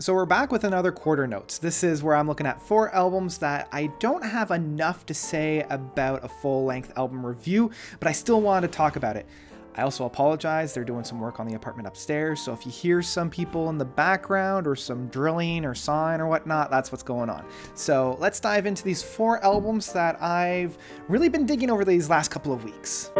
So we're back with another quarter notes. This is where I'm looking at 4 albums that I don't have enough to say about a full-length album review, but I still want to talk about it. I also apologize, they're doing some work on the apartment upstairs, so if you hear some people in the background or some drilling or sawing or whatnot, that's what's going on. So let's dive into these 4 albums that I've really been digging over these last couple of weeks.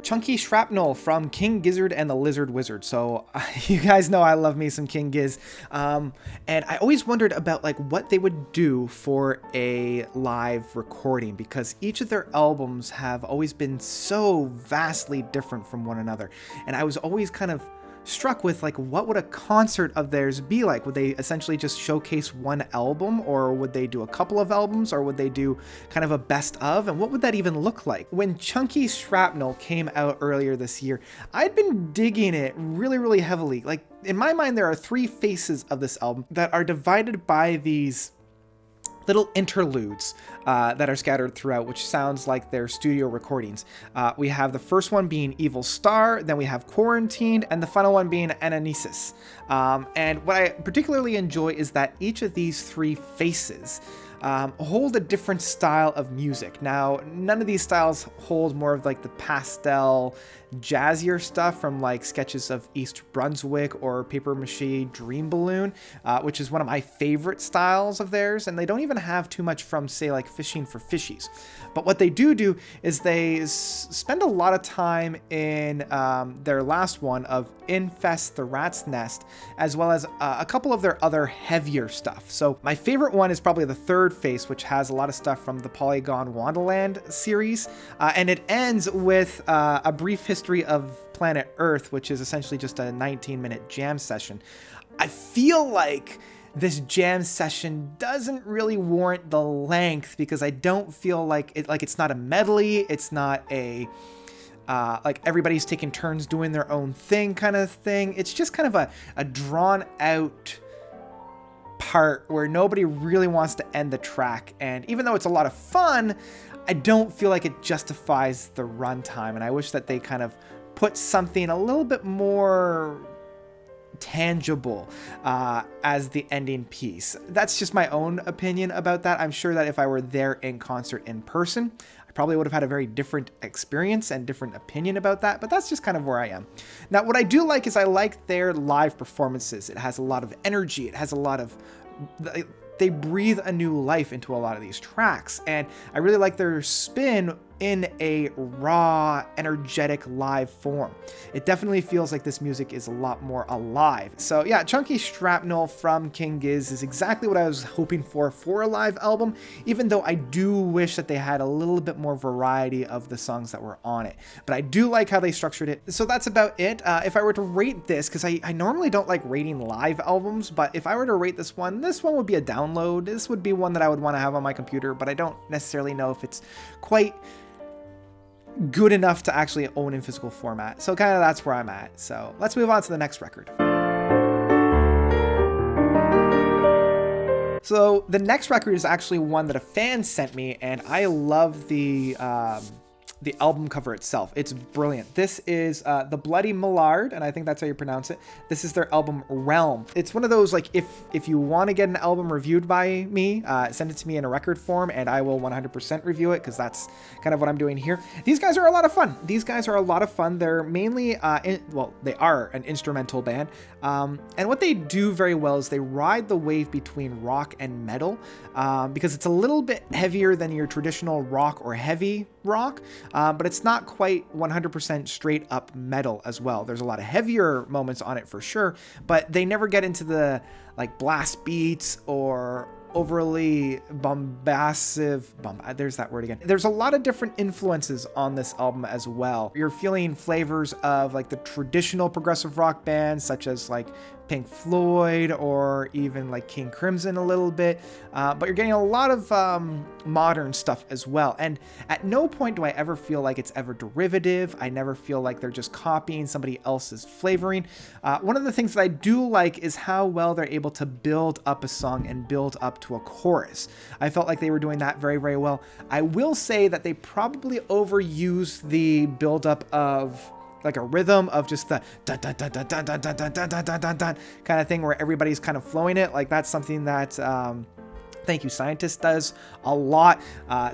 Chunky Shrapnel from King Gizzard and the Lizard Wizard. So you guys know I love me some King Giz. And I always wondered about like what they would do for a live recording, because each of their albums have always been so vastly different from one another. And I was always kind of struck with like, what would a concert of theirs be like? Would they essentially just showcase one album, or would they do a couple of albums, or would they do kind of a best of? And what would that even look like? When Chunky Shrapnel came out earlier this year, I'd been digging it really heavily. Like in my mind, there are 3 faces of this album that are divided by these little interludes that are scattered throughout, which sounds like their studio recordings. We have the first one being Evil Star, then we have Quarantined, and the final one being Ananesis. And what I particularly enjoy is that each of these 3 faces hold a different style of music. Now, none of these styles hold more of like the pastel, jazzier stuff from like Sketches of East Brunswick or Paper Mache Dream Balloon, which is one of my favorite styles of theirs. And they don't even have too much from, say, like Fishing for Fishies. But what they do is they spend a lot of time in their last one of Infest the Rat's Nest, as well as a couple of their other heavier stuff. So my favorite one is probably the third face, which has a lot of stuff from the Polygon Wonderland series. And it ends with a brief history of planet Earth, which is essentially just a 19-minute jam session. I feel like this jam session doesn't really warrant the length, because I don't feel like it's not a medley. It's not a like everybody's taking turns doing their own thing kind of thing. It's just kind of a drawn out part where nobody really wants to end the track. And even though it's a lot of fun, I don't feel like it justifies the runtime. And I wish that they kind of put something a little bit more tangible as the ending piece. That's just my own opinion about that. I'm sure that if I were there in concert in person, I probably would have had a very different experience and different opinion about that, but that's just kind of where I am. Now, what I do like is I like their live performances. It has a lot of energy. It has a lot of... They breathe a new life into a lot of these tracks, and I really like their spin in a raw, energetic live form. It definitely feels like this music is a lot more alive. So yeah, Chunky Shrapnel from King Giz is exactly what I was hoping for a live album, even though I do wish that they had a little bit more variety of the songs that were on it. But I do like how they structured it. So that's about it. If I were to rate this, because I normally don't like rating live albums, but if I were to rate this one would be a download. This would be one that I would want to have on my computer, but I don't necessarily know if it's quite good enough to actually own in physical format. So kind of that's where I'm at. So let's move on to the next record. So the next record is actually one that a fan sent me, and I love the album cover itself. It's brilliant. This is the Bloody Mallard, and I think that's how you pronounce it. This is their album Realm. It's one of those, like, if you want to get an album reviewed by me, send it to me in a record form, and I will 100% review it, because that's kind of what I'm doing here. These guys are a lot of fun. They're mainly, they are an instrumental band, and what they do very well is they ride the wave between rock and metal, because it's a little bit heavier than your traditional rock or heavy rock, but it's not quite 100% straight up metal as well. There's a lot of heavier moments on it for sure, but they never get into the like blast beats or overly there's that word again. There's a lot of different influences on this album as well. You're feeling flavors of like the traditional progressive rock bands, such as like Pink Floyd or even like King Crimson a little bit, but you're getting a lot of modern stuff as well. And at no point do I ever feel like it's ever derivative. I never feel like they're just copying somebody else's flavoring. One of the things that I do like is how well they're able to build up a song and build up to a chorus. I felt like they were doing that very, very well. I will say that they probably overused the buildup of like a rhythm of just the dun dun dun dun dun dun dun dun dun dun dun dun kind of thing where everybody's kind of flowing it. Like that's something that Thank You Scientist does a lot.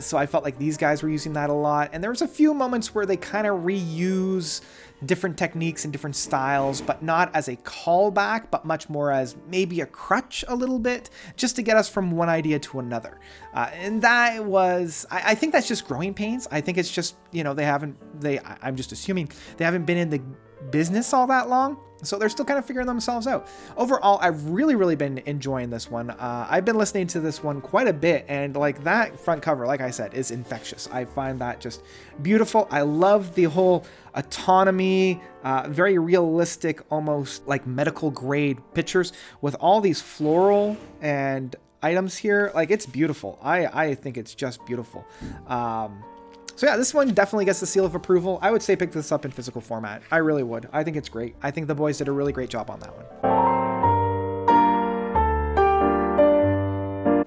So I felt like these guys were using that a lot. And there was a few moments where they kind of reuse different techniques and different styles, but not as a callback, but much more as maybe a crutch a little bit, just to get us from one idea to another. And that was, I think that's just growing pains. I think it's just, you know, I'm just assuming they haven't been in the business all that long. So they're still kind of figuring themselves out. Overall, I've really been enjoying this one. I've been listening to this one quite a bit, and like that front cover, like I said, is infectious. I find that just beautiful. I love the whole autonomy, very realistic, almost like medical grade pictures with all these floral and items here. Like it's beautiful. I think it's just beautiful. So yeah, this one definitely gets the seal of approval. I would say pick this up in physical format. I really would. I think it's great. I think the boys did a really great job on that one.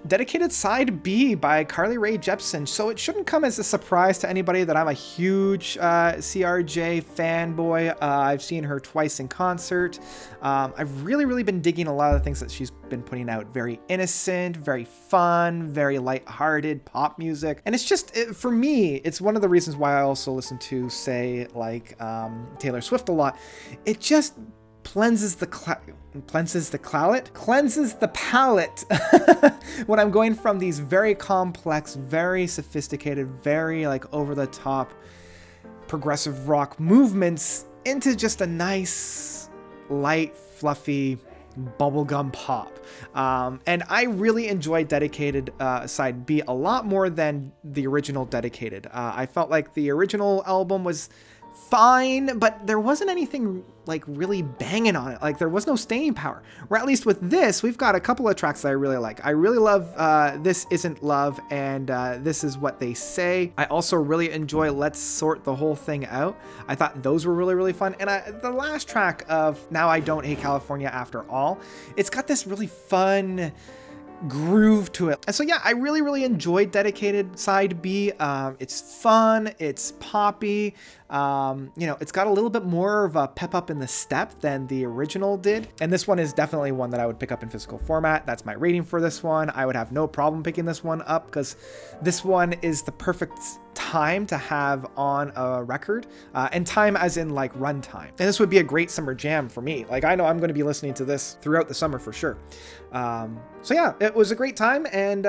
Dedicated Side B by Carly Rae Jepsen. So it shouldn't come as a surprise to anybody that I'm a huge CRJ fanboy. I've seen her twice in concert. I've really been digging a lot of the things that she's been putting out. Very innocent, very fun, very lighthearted pop music. And it's just, for me, it's one of the reasons why I also listen to, say, like Taylor Swift a lot. It just cleanses the palate when I'm going from these very complex, very sophisticated, very like over the top progressive rock movements into just a nice, light, fluffy bubblegum pop. And I really enjoyed Dedicated Side B a lot more than the original Dedicated. I felt like the original album was fine, but there wasn't anything like really banging on it. Like there was no staying power. Or at least with this, we've got a couple of tracks that I really like. I really love This Isn't Love and This Is What They Say. I also really enjoy Let's Sort the Whole Thing Out. I thought those were really fun. And the last track of Now I Don't Hate California After All, it's got this really fun groove to it. And so yeah, I really enjoyed Dedicated Side B. It's fun, it's poppy, you know, it's got a little bit more of a pep up in the step than the original did. And this one is definitely one that I would pick up in physical format. That's my rating for this one. I would have no problem picking this one up because this one is the perfect time to have on a record, and time as in like run time. And this would be a great summer jam for me. Like I know I'm going to be listening to this throughout the summer for sure. So yeah, it was a great time, and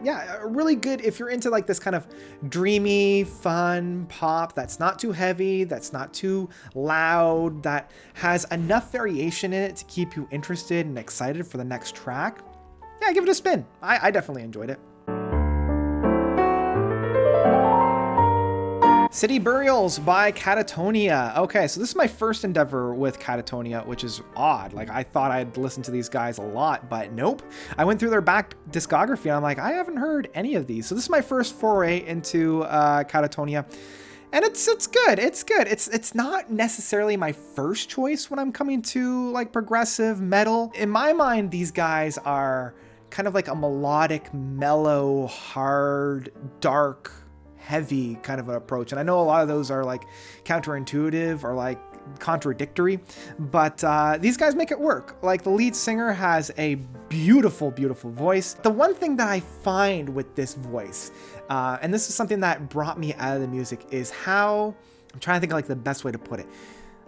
yeah, really good if you're into like this kind of dreamy, fun pop that's not too heavy, that's not too loud, that has enough variation in it to keep you interested and excited for the next track. Yeah, give it a spin. I definitely enjoyed it. City Burials by Katatonia. Okay, so this is my first endeavor with Katatonia, which is odd. Like, I thought I'd listen to these guys a lot, but nope. I went through their back discography and I'm like, I haven't heard any of these. So this is my first foray into Katatonia. And it's good. It's good. It's not necessarily my first choice when I'm coming to like progressive metal. In my mind, these guys are kind of like a melodic, mellow, hard, dark, heavy kind of an approach. And I know a lot of those are like counterintuitive or like contradictory, but these guys make it work. Like the lead singer has a beautiful voice. The one thing that I find with this voice, and this is something that brought me out of the music, is how, I'm trying to think of like the best way to put it,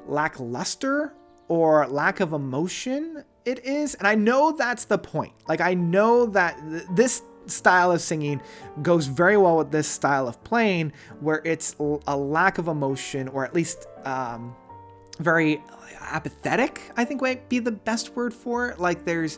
lackluster or lack of emotion it is. And I know that's the point. Like I know that this style of singing goes very well with this style of playing, where it's a lack of emotion, or at least very apathetic, I think might be the best word for it. Like there's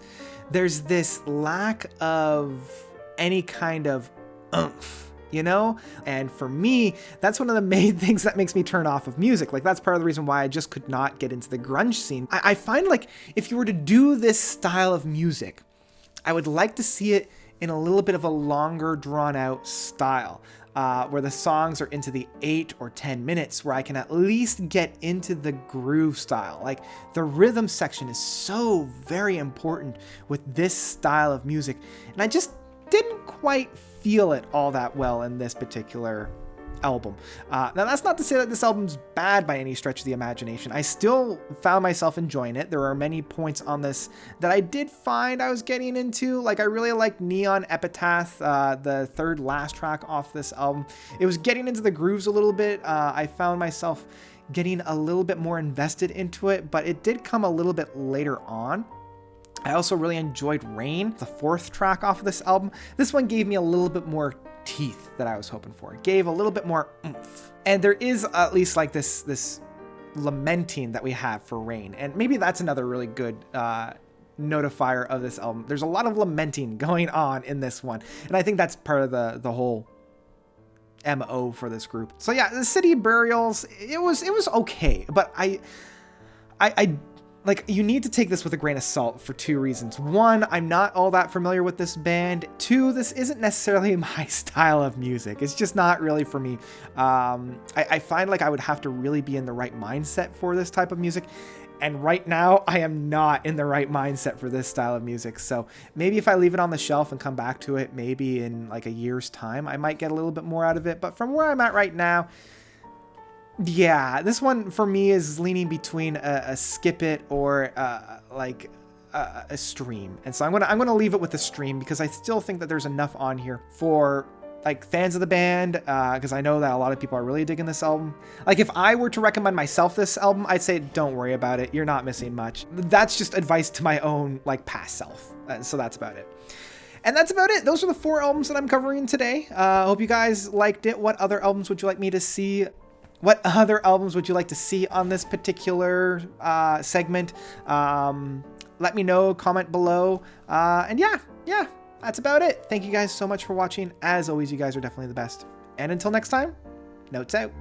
this lack of any kind of oomph, you know? And for me, that's one of the main things that makes me turn off of music. Like that's part of the reason why I just could not get into the grunge scene. I find like if you were to do this style of music, I would like to see it in a little bit of a longer drawn out style, where the songs are into the 8 or 10 minutes, where I can at least get into the groove style. Like the rhythm section is so very important with this style of music. And I just didn't quite feel it all that well in this particular album. Now, that's not to say that this album's bad by any stretch of the imagination. I still found myself enjoying it. There are many points on this that I did find I was getting into. Like, I really like Neon Epitaph, the third last track off this album. It was getting into the grooves a little bit. I found myself getting a little bit more invested into it, but it did come a little bit later on. I also really enjoyed Rain, the fourth track off of this album. This one gave me a little bit more teeth that I was hoping for. It gave a little bit more oomph. And there is at least like this lamenting that we have for Rain. And maybe that's another really good notifier of this album. There's a lot of lamenting going on in this one. And I think that's part of the whole MO for this group. So yeah, the City Burials, it was okay. But I like, you need to take this with a grain of salt for two reasons. One, I'm not all that familiar with this band. Two, this isn't necessarily my style of music. It's just not really for me. I find like I would have to really be in the right mindset for this type of music. And right now, I am not in the right mindset for this style of music. So maybe if I leave it on the shelf and come back to it, maybe in like a year's time, I might get a little bit more out of it. But from where I'm at right now, yeah, this one for me is leaning between a skip it or like a stream. And so I'm gonna leave it with a stream because I still think that there's enough on here for like fans of the band, because I know that a lot of people are really digging this album. Like, if I were to recommend myself this album, I'd say don't worry about it. You're not missing much. That's just advice to my own like past self. So that's about it. And that's about it. Those are the 4 albums that I'm covering today. I hope you guys liked it. What other albums would you like me to see? What other albums would you like to see on this particular segment? Let me know, comment below. And yeah, that's about it. Thank you guys so much for watching. As always, you guys are definitely the best. And until next time, notes out.